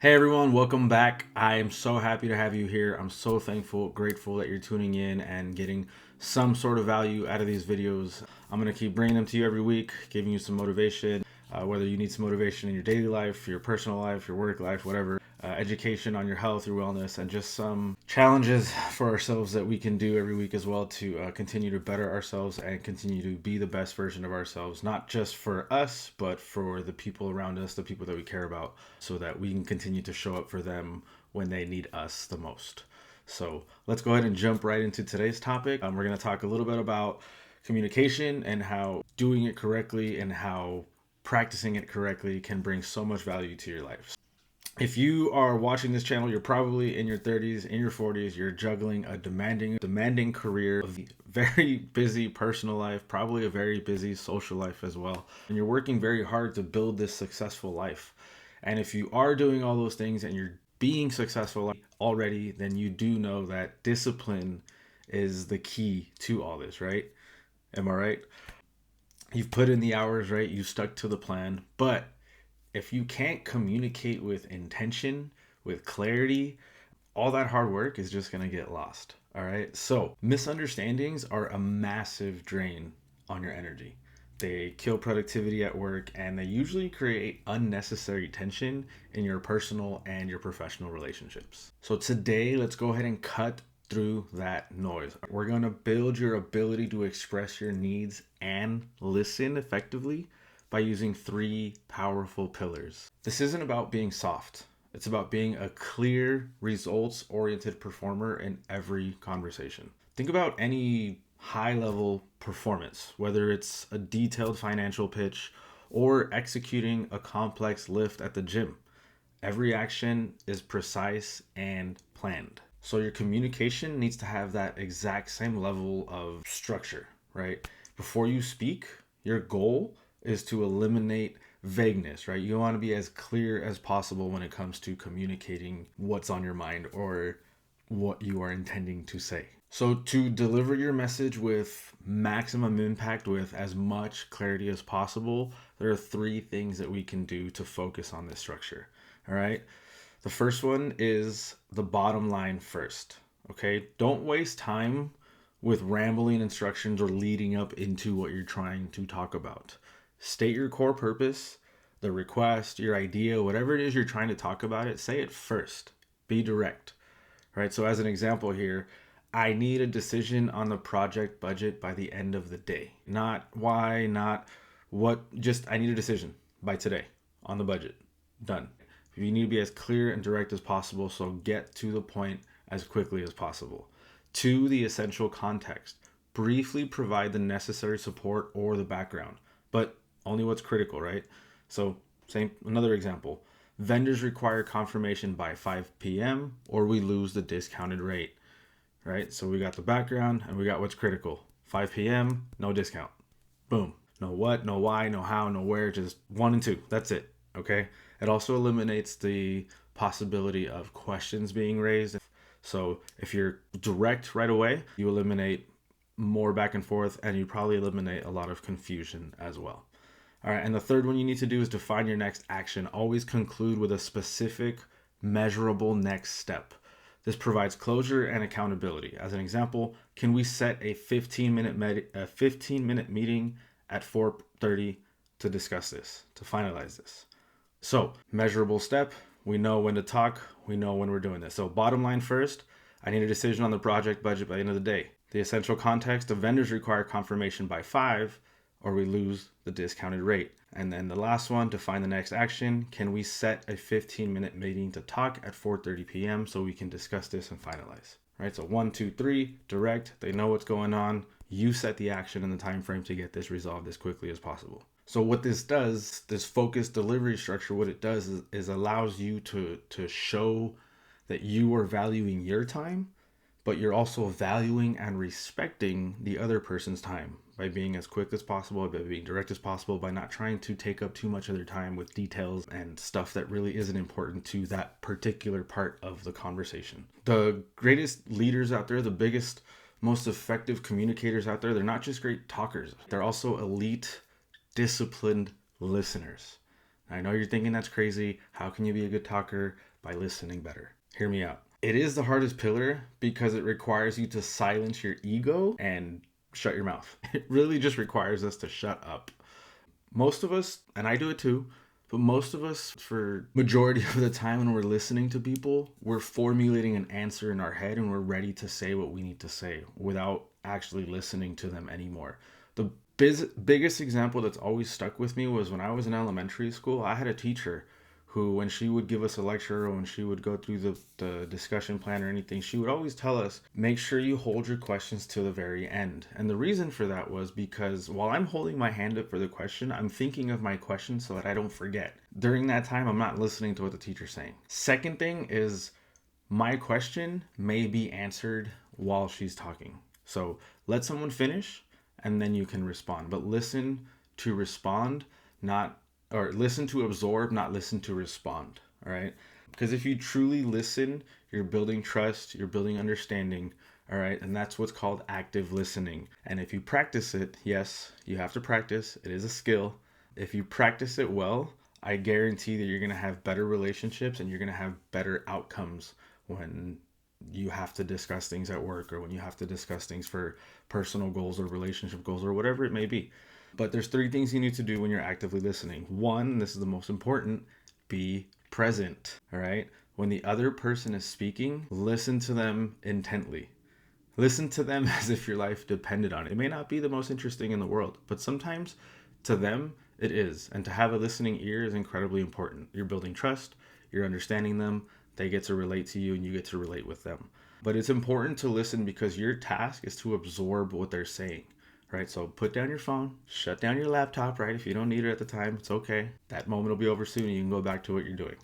Hey everyone, welcome back. I am so happy to have you here. I'm so thankful, grateful that you're tuning in and getting some sort of value out of these videos. I'm going to keep bringing them to you every week, giving you some motivation, whether you need some motivation in your daily life, your personal life, your work life, whatever. Education on your health, your wellness, and just some challenges for ourselves that we can do every week as well to continue to better ourselves and continue to be the best version of ourselves, not just for us, but for the people around us, the people that we care about, so that we can continue to show up for them when they need us the most. So let's go ahead and jump right into today's topic. We're going to talk a little bit about communication and how doing it correctly and how practicing it correctly can bring so much value to your life. If you are watching this channel, you're probably in your 30s, in your 40s, you're juggling a demanding career, a very busy personal life, probably a very busy social life as well. And you're working very hard to build this successful life. And if you are doing all those things and you're being successful already, then you do know that discipline is the key to all this, right? Am I right? You've put in the hours, right? You stuck to the plan, but if you can't communicate with intention, with clarity, all that hard work is just going to get lost. All right. So, misunderstandings are a massive drain on your energy. They kill productivity at work and they usually create unnecessary tension in your personal and your professional relationships. So, today, let's go ahead and cut through that noise. We're going to build your ability to express your needs and listen effectively by using three powerful pillars. This isn't about being soft. It's about being a clear, results oriented performer in every conversation. Think about any high level performance, whether it's a detailed financial pitch or executing a complex lift at the gym. Every action is precise and planned. So your communication needs to have that exact same level of structure, right? Before you speak, your goal is to eliminate vagueness, right? You want to be as clear as possible when it comes to communicating what's on your mind or what you are intending to say. So, to deliver your message with maximum impact, with as much clarity as possible, there are three things that we can do to focus on this structure. All right. The first one is the bottom line first. Okay. Don't waste time with rambling instructions or leading up into what you're trying to talk about. State your core purpose, the request, your idea, whatever it is you're trying to talk about it, say it first. Be direct. Right? So as an example here, I need a decision on the project budget by the end of the day. Not why, not what, just I need a decision by today on the budget. Done. You need to be as clear and direct as possible, so get to the point as quickly as possible. To the essential context. Briefly provide the necessary support or the background, but only what's critical, right? So, another example. Vendors require confirmation by 5 p.m. or we lose the discounted rate, right? So we got the background and we got what's critical. 5 p.m., no discount. Boom. No what, no why, no how, no where, just 1 and 2. That's it, okay? It also eliminates the possibility of questions being raised. So if you're direct right away, you eliminate more back and forth and you probably eliminate a lot of confusion as well. All right, and the third one you need to do is define your next action. Always conclude with a specific, measurable next step. This provides closure and accountability. As an example, can we set a 15-minute meeting at 4:30 to discuss this, to finalize this? So, measurable step. We know when to talk. We know when we're doing this. So, bottom line first, I need a decision on the project budget by the end of the day. The essential context, the vendors require confirmation by 5 or we lose the discounted rate. And then the last one, to find the next action, can we set a 15-minute meeting to talk at 4:30 p.m. so we can discuss this and finalize? Right? So 1, 2, 3, direct. They know what's going on. You set the action and the time frame to get this resolved as quickly as possible. So what this does, this focused delivery structure, what it does is allows you to show that you are valuing your time, but you're also valuing and respecting the other person's time by being as quick as possible, by being direct as possible, by not trying to take up too much of their time with details and stuff that really isn't important to that particular part of the conversation. The greatest leaders out there, the biggest, most effective communicators out there, they're not just great talkers. They're also elite, disciplined listeners. I know you're thinking that's crazy. How can you be a good talker? By listening better. Hear me out. It is the hardest pillar because it requires you to silence your ego and shut your mouth. It really just requires us to shut up. Most of us, and I do it too, but most of us, for majority of the time when we're listening to people, we're formulating an answer in our head and we're ready to say what we need to say without actually listening to them anymore. The biggest example that's always stuck with me was when I was in elementary school. I had a teacher who, when she would give us a lecture or when she would go through the discussion plan or anything, she would always tell us, make sure you hold your questions to the very end. And the reason for that was because while I'm holding my hand up for the question, I'm thinking of my question so that I don't forget. During that time, I'm not listening to what the teacher's saying. Second thing is, my question may be answered while she's talking. So let someone finish and then you can respond. But listen to respond, not or listen to absorb, not listen to respond. All right. Because if you truly listen, you're building trust, you're building understanding. All right. And that's what's called active listening. And if you practice it, yes, you have to practice. It is a skill. If you practice it well, I guarantee that you're going to have better relationships and you're going to have better outcomes when you have to discuss things at work or when you have to discuss things for personal goals or relationship goals or whatever it may be. But there's three things you need to do when you're actively listening. One, this is the most important, be present. All right. When the other person is speaking, listen to them intently. Listen to them as if your life depended on it. It may not be the most interesting in the world, but sometimes to them it is. And to have a listening ear is incredibly important. You're building trust, you're understanding them, they get to relate to you, and you get to relate with them. But it's important to listen because your task is to absorb what they're saying. Right, so put down your phone, shut down your laptop, right? If you don't need it at the time, it's okay. That moment will be over soon and you can go back to what you're doing.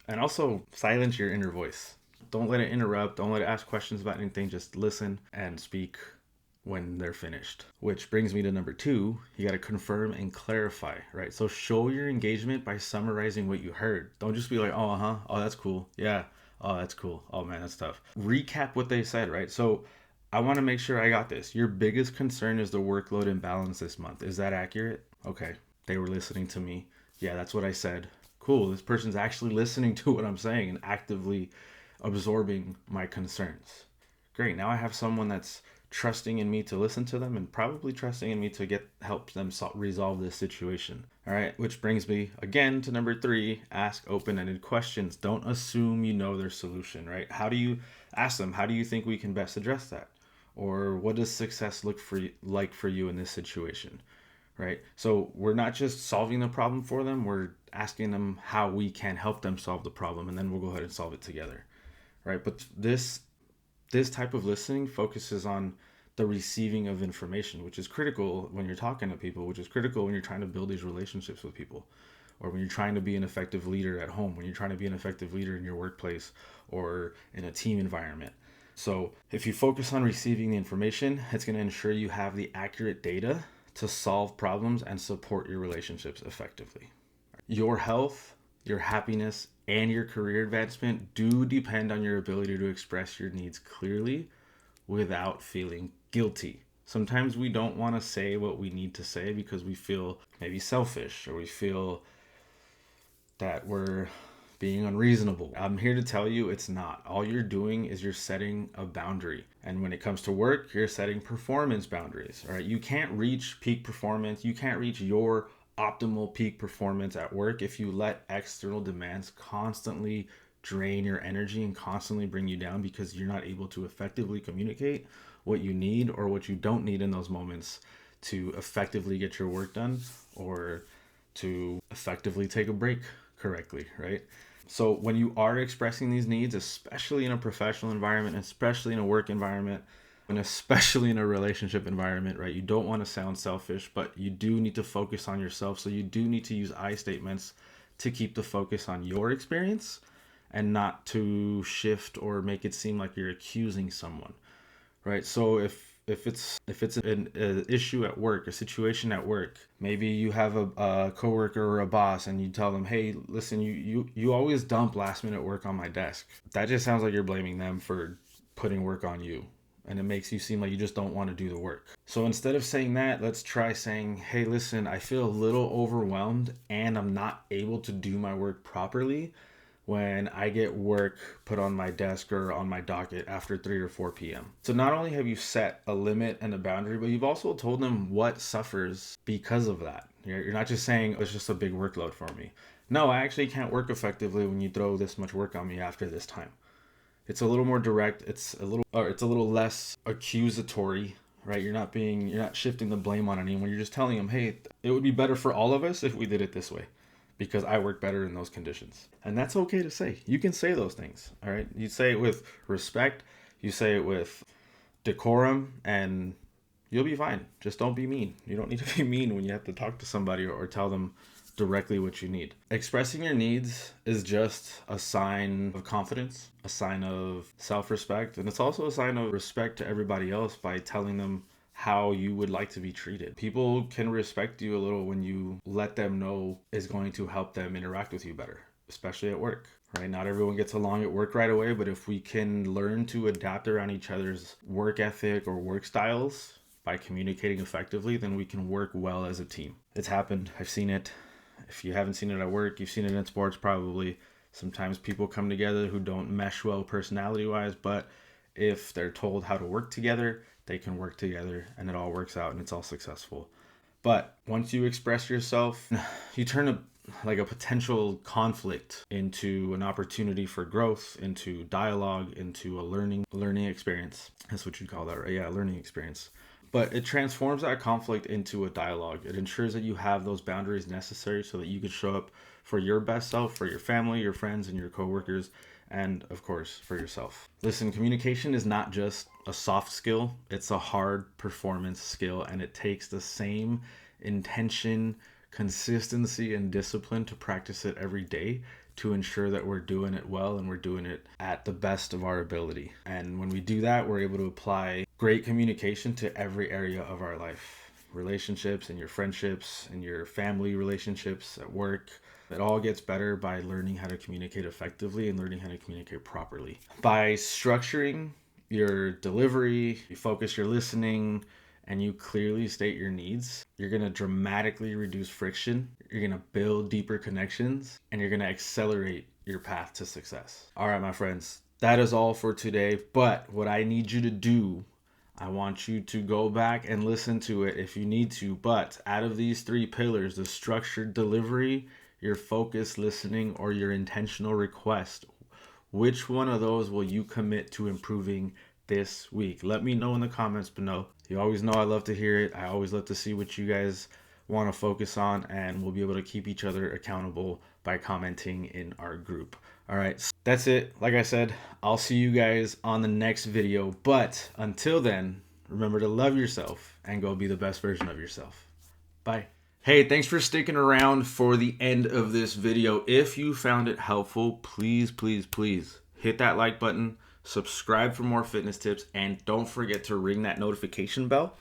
And also silence your inner voice. Don't let it interrupt. Don't let it ask questions about anything. Just listen and speak when they're finished. Which brings me to number 2. You got to confirm and clarify, right? So show your engagement by summarizing what you heard. Don't just be like, oh, oh, that's cool. Yeah. Oh, that's cool. Oh, man, that's tough. Recap what they said, right? So I want to make sure I got this. Your biggest concern is the workload imbalance this month. Is that accurate? Okay. They were listening to me. Yeah, that's what I said. Cool. This person's actually listening to what I'm saying and actively absorbing my concerns. Great. Now I have someone that's trusting in me to listen to them and probably trusting in me to help them resolve this situation. All right, which brings me again to number 3, ask open-ended questions. Don't assume you know their solution, right? How do you ask them, how do you think we can best address that? Or what does success look like for you in this situation? Right? So we're not just solving the problem for them, we're asking them how we can help them solve the problem, and then we'll go ahead and solve it together. Right? But this type of listening focuses on the receiving of information, which is critical when you're talking to people, which is critical when you're trying to build these relationships with people, or when you're trying to be an effective leader at home, when you're trying to be an effective leader in your workplace or in a team environment. So if you focus on receiving the information, it's going to ensure you have the accurate data to solve problems and support your relationships effectively. Your health, your happiness, and your career advancement do depend on your ability to express your needs clearly without feeling guilty. Sometimes we don't want to say what we need to say because we feel maybe selfish or we feel that we're being unreasonable. I'm here to tell you it's not. All you're doing is you're setting a boundary. And when it comes to work, you're setting performance boundaries. All right. You can't reach peak performance. You can't reach your optimal peak performance at work if you let external demands constantly drain your energy and constantly bring you down because you're not able to effectively communicate what you need or what you don't need in those moments to effectively get your work done or to effectively take a break correctly, right? So when you are expressing these needs, especially in a professional environment, especially in a work environment, and especially in a relationship environment, right? You don't want to sound selfish, but you do need to focus on yourself. So you do need to use I statements to keep the focus on your experience and not to shift or make it seem like you're accusing someone, right? So if it's an issue at work, a situation at work, maybe you have a coworker or a boss and you tell them, hey, listen, you always dump last minute work on my desk. That just sounds like you're blaming them for putting work on you. and it makes you seem like you just don't want to do the work. So instead of saying that, let's try saying, hey, listen, I feel a little overwhelmed and I'm not able to do my work properly when I get work put on my desk or on my docket after 3 or 4 p.m. So not only have you set a limit and a boundary, but you've also told them what suffers because of that. You're not just saying, oh, it's just a big workload for me. No, I actually can't work effectively when you throw this much work on me after this time. It's a little more direct. It's a little less accusatory, right? You're not shifting the blame on anyone. You're just telling them, hey, it would be better for all of us if we did it this way, because I work better in those conditions. And that's okay to say. You can say those things, all right? You say it with respect, you say it with decorum, and you'll be fine. Just don't be mean. You don't need to be mean when you have to talk to somebody or tell them directly what you need. Expressing your needs is just a sign of confidence, a sign of self-respect, and it's also a sign of respect to everybody else by telling them how you would like to be treated. People can respect you a little when you let them know is going to help them interact with you better, especially at work, right? Not everyone gets along at work right away, but if we can learn to adapt around each other's work ethic or work styles by communicating effectively, then we can work well as a team. It's happened. I've seen it. If you haven't seen it at work, you've seen it in sports probably. Sometimes people come together who don't mesh well personality-wise, but if they're told how to work together, they can work together and it all works out and it's all successful. But once you express yourself, you turn a potential conflict into an opportunity for growth, into dialogue, into a learning experience. That's what you'd call that, right? Yeah, learning experience. But it transforms that conflict into a dialogue. It ensures that you have those boundaries necessary so that you can show up for your best self, for your family, your friends, and your coworkers, and of course, for yourself. Listen, communication is not just a soft skill, it's a hard performance skill, and it takes the same intention, consistency, and discipline to practice it every day to ensure that we're doing it well and we're doing it at the best of our ability. And when we do that, we're able to apply great communication to every area of our life. Relationships and your friendships and your family relationships at work. It all gets better by learning how to communicate effectively and learning how to communicate properly. By structuring your delivery, you focus your listening, and you clearly state your needs, you're going to dramatically reduce friction, you're going to build deeper connections, and you're going to accelerate your path to success. All right, my friends, that is all for today. But what I need you to do, I want you to go back and listen to it if you need to. But out of these 3 pillars, the structured delivery, your focused listening, or your intentional request, which one of those will you commit to improving this week? Let me know in the comments below. You always know I love to hear it. I always love to see what you guys want to focus on, and we'll be able to keep each other accountable by commenting in our group. All right, so that's it. Like I said, I'll see you guys on the next video. But until then, remember to love yourself and go be the best version of yourself. Bye. Hey, thanks for sticking around for the end of this video. If you found it helpful, please, please, please hit that like button, subscribe for more fitness tips, and don't forget to ring that notification bell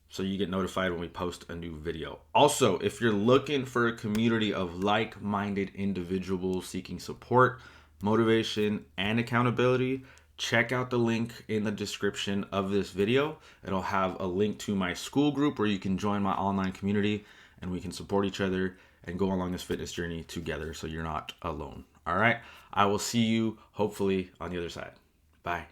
so you get notified when we post a new video. Also, if you're looking for a community of like-minded individuals seeking support, motivation, and accountability, check out the link in the description of this video. It'll have a link to my school group where you can join my online community and we can support each other and go along this fitness journey together so you're not alone. All right, I will see you hopefully on the other side. Bye.